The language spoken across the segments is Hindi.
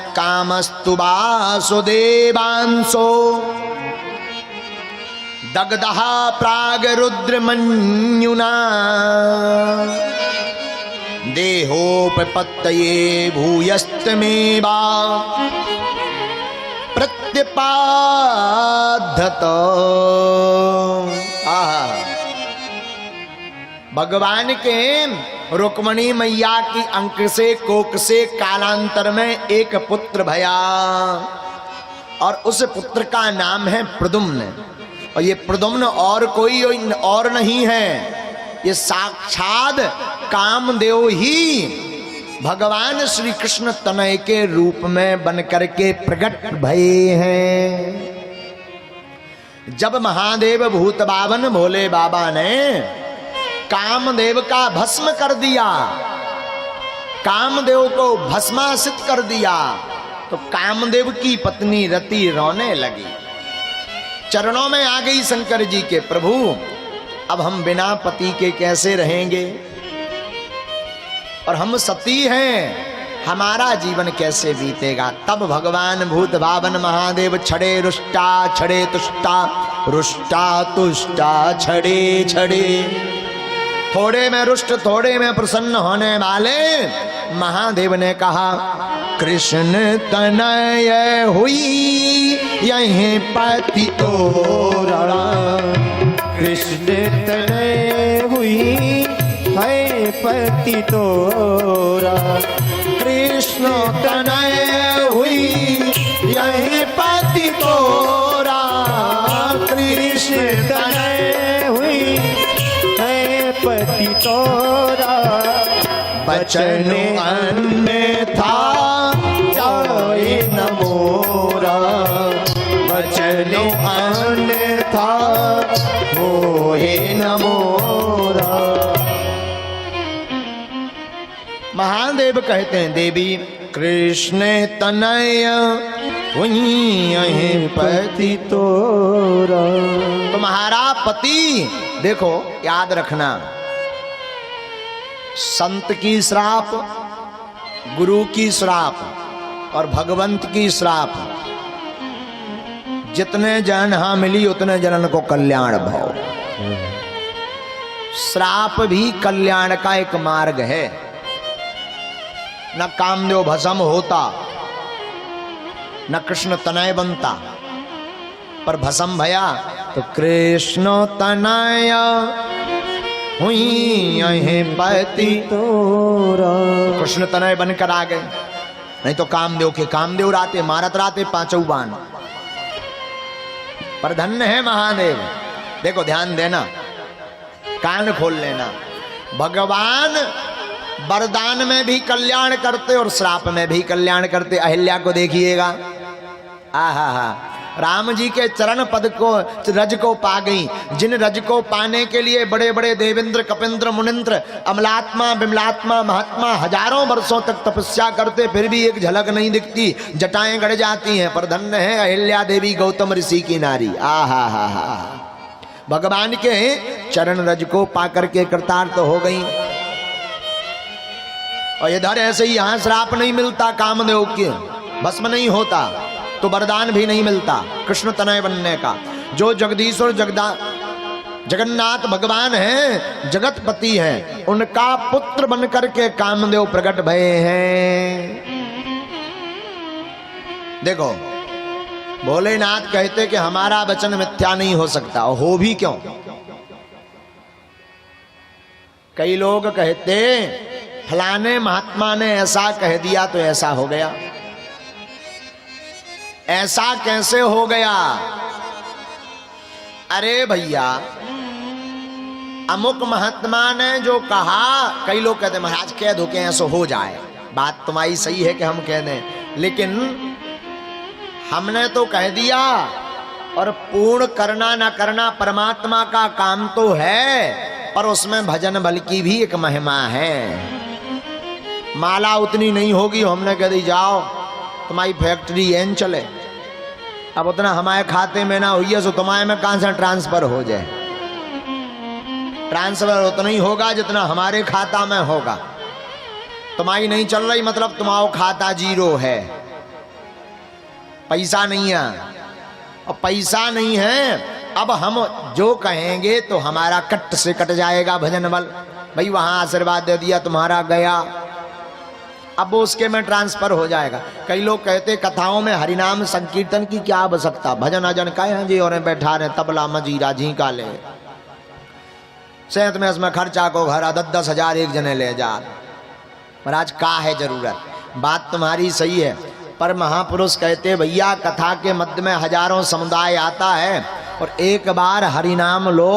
कामस्तु वासुदेवांसो दग्धः प्रागरुद्रमन्युना देहोपपत्तये भूयस्तमेवा प्रत्यपाद्धत। भगवान के रुक्मणी मैया की अंक से कोक से कालांतर में एक पुत्र भया और उस पुत्र का नाम है प्रद्युम्न। और ये प्रद्युम्न और कोई और नहीं है, ये साक्षात कामदेव ही भगवान श्री कृष्ण तनय के रूप में बनकर के प्रकट भये हैं। जब महादेव भूत बावन भोले बाबा ने कामदेव का भस्म कर दिया, कामदेव को भस्मासित कर दिया, तो कामदेव की पत्नी रति रोने लगी, चरणों में आ गई शंकर जी के, प्रभु अब हम बिना पति के कैसे रहेंगे और हम सती हैं, हमारा जीवन कैसे बीतेगा। तब भगवान भूत बावन महादेव छड़े रुष्टा छड़े तुष्टा, रुष्टा तुष्टा छड़े छड़े, थोड़े में रुष्ट थोड़े में प्रसन्न होने वाले महादेव ने कहा कृष्ण तनय हुई यहीं पति तोरा, कृष्ण तनय हुई है पति तोरा, कृष्ण तनय हुई यहीं पति तोरा, कृष्ण तनय हुई है पति तोरा, बचन अन्यथा जाए न मोरा, बचन अन्यथा होए न मोरा। महादेव कहते हैं देवी कृष्ण तनय हुई यहीं पति तोरा। तुम्हारा पति, देखो याद रखना, संत की श्राप, गुरु की श्राप और भगवंत की श्राप, जितने जन हाँ मिली उतने जनन को कल्याण भाव। श्राप भी कल्याण का एक मार्ग है। न कामदेव भस्म होता, न कृष्ण तनय बनता, पर भस्म भया तो कृष्ण तनय हुई यहीं पति तोरा, कृष्ण तनय बनकर आ गए, नहीं तो कामदेव के कामदेव राते मारत राते पांचों बाण। पर धन्य है महादेव। देखो ध्यान देना, कान खोल लेना, भगवान वरदान में भी कल्याण करते और श्राप में भी कल्याण करते। अहिल्या को देखिएगा, आहा हा, राम जी के चरण पद को रज को पा गई, जिन रज को पाने के लिए बड़े बड़े देवेंद्र कपिंद्र मुनिंद्र अमलात्मा विमलात्मा महात्मा हजारों वर्षों तक तपस्या करते, फिर भी एक झलक नहीं दिखती, जटाएं गड़ जाती हैं। पर धन्य है अहिल्या देवी गौतम ऋषि की नारी, आहा हा हा, भगवान के चरण रज को पाकर के कृतार्थ हो गई। और इधर ऐसे ही यहाँ श्राप नहीं मिलता, कामदेव के भस्म नहीं होता तो वरदान भी नहीं मिलता कृष्ण तनय बनने का। जो जगदीश्वर जगन्नाथ भगवान हैं, जगतपति हैं, उनका पुत्र बनकर के कामदेव प्रकट भये हैं। देखो भोलेनाथ कहते कि हमारा वचन मिथ्या नहीं हो सकता, और हो भी क्यों। कई लोग कहते फलाने महात्मा ने ऐसा कह दिया तो ऐसा हो गया, ऐसा कैसे हो गया। अरे भैया अमुक महात्मा ने जो कहा, कई लोग कहते महाराज कह दो कि ऐसा हो जाए, बात तुम्हारी सही है कि हम कह दें, लेकिन हमने तो कह दिया, और पूर्ण करना ना करना परमात्मा का काम तो है, पर उसमें भजन बल की भी एक महिमा है। माला उतनी नहीं होगी, हमने कह दी जाओ तुम्हारी फैक्ट्री एन चले, अब उतना हमारे खाते में ना हुई है सो तुम्हारे में कहां से ट्रांसफर हो जाए। ट्रांसफर उतना ही होगा जितना हमारे खाता में होगा। तुम्हारी नहीं चल रही मतलब तुम्हारा खाता जीरो है, पैसा नहीं है, और पैसा नहीं है। अब हम जो कहेंगे तो हमारा कट से कट जाएगा भजन बल। भाई वहां आशीर्वाद दे दिया तुम्हारा गया, अब वो उसके में ट्रांसफर हो जाएगा। कई लोग कहते कथाओं में हरिनाम संकीर्तन की क्या आवश्यकता, भजन अजन का हैं जी और बैठा रहे तबला मजीरा झींका ले, सेहत में इसमें खर्चा को घर 10-10 हजार एक जने ले जा। महाराज का है जरूरत, बात तुम्हारी सही है, पर महापुरुष कहते भैया कथा के मध्य में हजारों समुदाय आता है और एक बार हरिनाम लो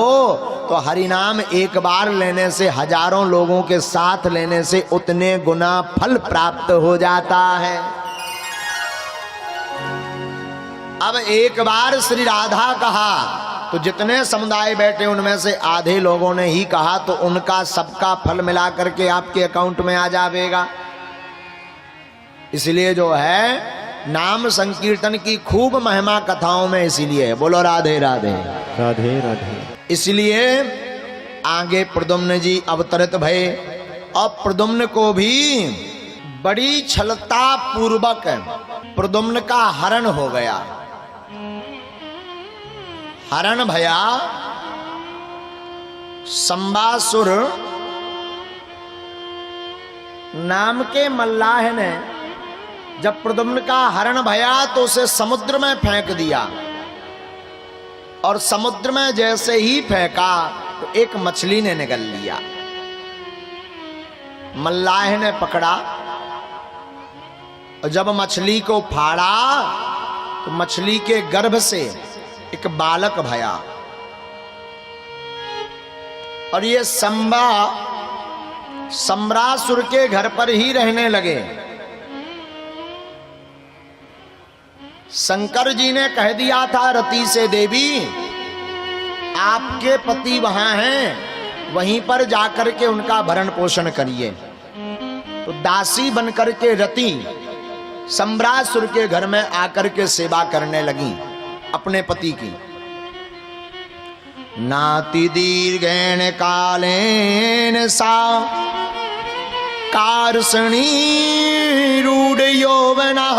तो हरिनाम एक बार लेने से हजारों लोगों के साथ लेने से उतने गुना फल प्राप्त हो जाता है। अब एक बार श्री राधा कहा तो जितने समुदाय बैठे उनमें से आधे लोगों ने ही कहा तो उनका सबका फल मिला करके आपके अकाउंट में आ जाएगा। इसलिए जो है नाम संकीर्तन की खूब महिमा कथाओं में इसीलिए है। बोलो राधे राधे राधे राधे। इसलिए आगे प्रद्युम्न जी अवतरित भये और प्रद्युम्न को भी बड़ी छलता पूर्वक प्रद्युम्न का हरण हो गया। हरण भया संबासुर नाम के मल्लाह ने जब प्रद्युम्न का हरण भया तो उसे समुद्र में फेंक दिया, और समुद्र में जैसे ही फेंका तो एक मछली ने निगल लिया। मल्लाह ने पकड़ा और जब मछली को फाड़ा तो मछली के गर्भ से एक बालक भया, और ये सम्रासुर के घर पर ही रहने लगे। शंकर जी ने कह दिया था रति से, देवी आपके पति वहां हैं, वहीं पर जाकर के उनका भरण पोषण करिए। तो दासी बनकर के रति सम्रासुर के घर में आकर के सेवा करने लगी अपने पति की। नाति दीर्घेण कालेन सा कार्षणी रूढ़ यौवना।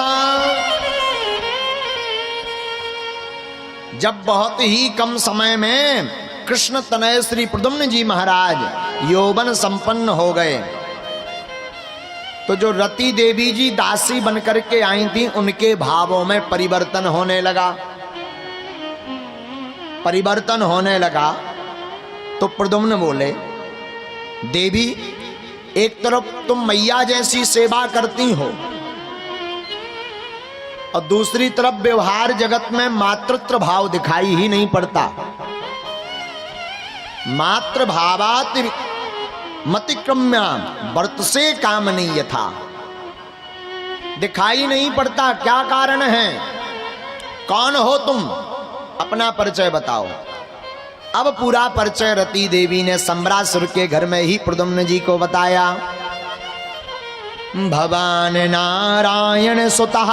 जब बहुत ही कम समय में कृष्ण तनय श्री प्रद्युम्न जी महाराज यौवन संपन्न हो गए तो जो रति देवी जी दासी बनकर के आई थी उनके भावों में परिवर्तन होने लगा। परिवर्तन होने लगा तो प्रद्युम्न बोले, देवी एक तरफ तुम मैया जैसी सेवा करती हो और दूसरी तरफ व्यवहार जगत में मातृत्व भाव दिखाई ही नहीं पड़ता। मातृ भावात मतिक्रम्या वर्त से काम नहीं यथा, दिखाई नहीं पड़ता। क्या कारण है? कौन हो तुम? अपना परिचय बताओ। अब पूरा परिचय रति देवी ने सम्रासुर के घर में ही प्रद्युम्न जी को बताया। भवान नारायण सुतः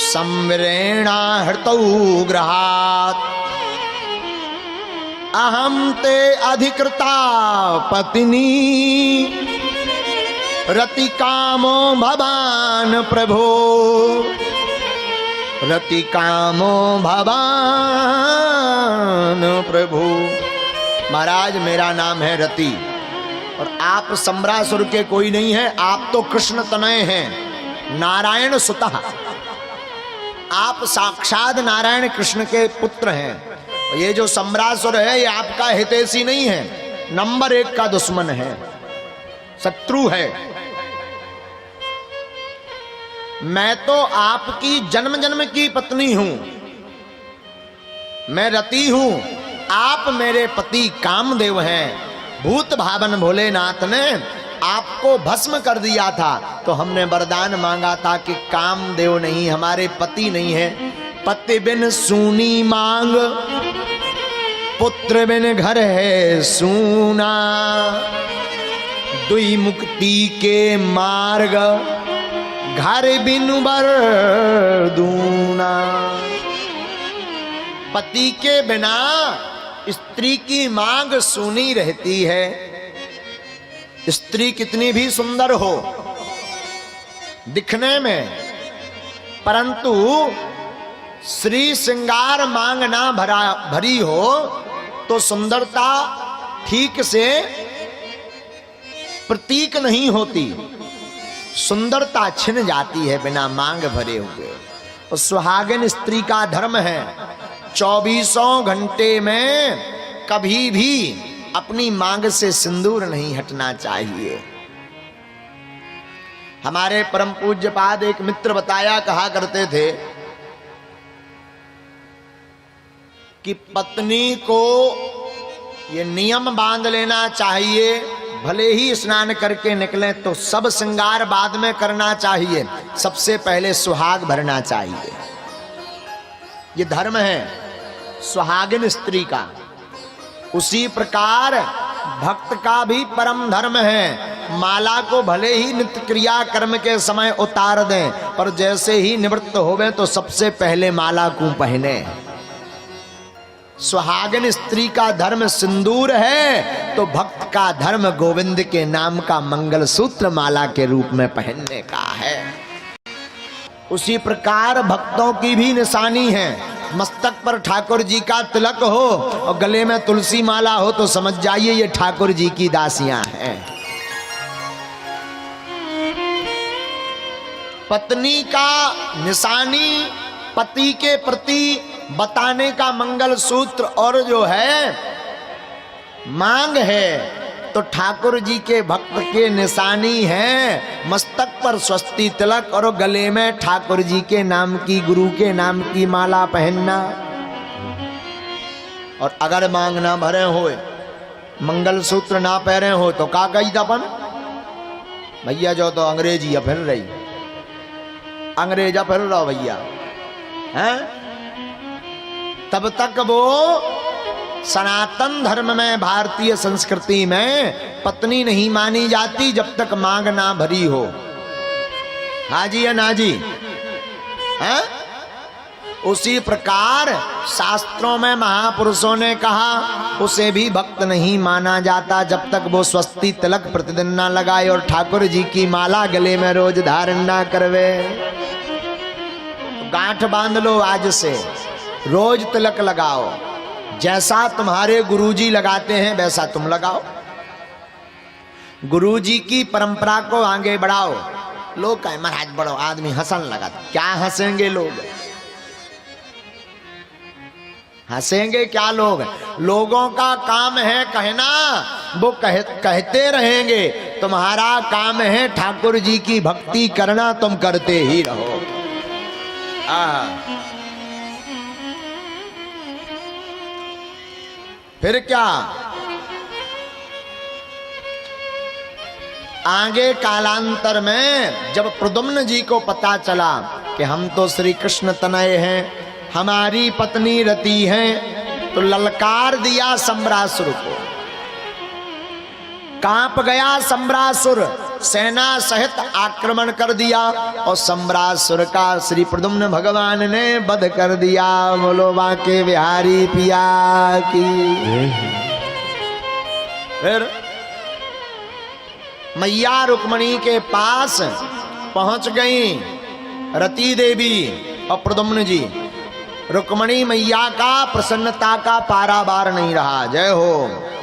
संवरेणा हृतौ गृहात् अहम ते अधिकृता पत्नी रति कामो भवान प्रभो रति कामो भवान प्रभु। महाराज मेरा नाम है रति और आप सम्रासुर के कोई नहीं है, आप तो कृष्ण तनय हैं, नारायण सुतः। आप साक्षात नारायण कृष्ण के पुत्र हैं। ये जो सम्रासुर है ये आपका हितैषी नहीं है, नंबर 1 का दुश्मन है, शत्रु है। मैं तो आपकी जन्म जन्म की पत्नी हूं, मैं रति हूं, आप मेरे पति कामदेव हैं। भूत भावन भोलेनाथ ने आपको भस्म कर दिया था तो हमने वरदान मांगा था कि कामदेव नहीं, हमारे पति नहीं है। पति बिन सूनी मांग, पुत्र बिन घर है सूना, दुई मुक्ति के मार्ग घर बिनु बर दूना। पति के बिना स्त्री की मांग सूनी रहती है। स्त्री कितनी भी सुंदर हो दिखने में, परंतु श्री श्रृंगार मांग ना भरी हो तो सुंदरता ठीक से प्रतीक नहीं होती, सुंदरता छिन जाती है बिना मांग भरे हुए। तो सुहागिन स्त्री का धर्म है 24 घंटे में कभी भी अपनी मांग से सिंदूर नहीं हटना चाहिए। हमारे परम पूज्य पाद एक मित्र बताया कहा करते थे कि पत्नी को ये नियम बांध लेना चाहिए, भले ही स्नान करके निकले तो सब श्रृंगार बाद में करना चाहिए, सबसे पहले सुहाग भरना चाहिए। ये धर्म है सुहागिन स्त्री का। उसी प्रकार भक्त का भी परम धर्म है, माला को भले ही नित्य क्रिया कर्म के समय उतार दें, पर जैसे ही निवृत्त होवे तो सबसे पहले माला को पहने। सुहागिन स्त्री का धर्म सिंदूर है तो भक्त का धर्म गोविंद के नाम का मंगल सूत्र माला के रूप में पहनने का है। उसी प्रकार भक्तों की भी निशानी है, मस्तक पर ठाकुर जी का तिलक हो और गले में तुलसी माला हो तो समझ जाइए ये ठाकुर जी की दासियां हैं। पत्नी का निशानी पति के प्रति बताने का मंगल सूत्र और जो है मांग है, तो ठाकुर जी के भक्त के निशानी है मस्तक पर स्वस्ति तिलक और गले में ठाकुर जी के नाम की, गुरु के नाम की माला पहनना। और अगर मांग ना भरे होए, मंगल सूत्र ना पहरे हो तो का कही दपन भैया जो तो अंग्रेजी फिर रही, अंग्रेजा फिर रहो भैया हैं। तब तक वो सनातन धर्म में, भारतीय संस्कृति में पत्नी नहीं मानी जाती जब तक मांग ना भरी हो। हाँ जी या ना जी है? उसी प्रकार शास्त्रों में महापुरुषों ने कहा उसे भी भक्त नहीं माना जाता जब तक वो स्वस्ति तिलक प्रतिदिन ना लगाए और ठाकुर जी की माला गले में रोज धारण ना करवे। गांठ बांध लो आज से, रोज तिलक लगाओ, जैसा तुम्हारे गुरुजी लगाते हैं वैसा तुम लगाओ। गुरुजी की परंपरा को आगे बढ़ाओ। लोग कहे महाराज बड़ो आदमी हंसन लगा, क्या हंसेंगे लोग, हंसेंगे क्या लोग? लोगों का काम है कहना, वो कहते रहेंगे। तुम्हारा काम है ठाकुर जी की भक्ति करना, तुम करते ही रहो। फिर क्या आगे कालांतर में जब प्रद्युम्न जी को पता चला कि हम तो श्री कृष्ण तनय हैं, हमारी पत्नी रति हैं, तो ललकार दिया सम्रासुर को। कांप गया सम्रासुर, सेना सहित आक्रमण कर दिया और सम्रासुर का श्री प्रद्युम्न भगवान ने वध कर दिया। बोलो बांके बिहारी पिया की। फिर मैया रुक्मणी के पास पहुंच गई रति देवी और प्रद्युम्न जी। रुक्मणी मैया का प्रसन्नता का पारावार नहीं रहा। जय हो।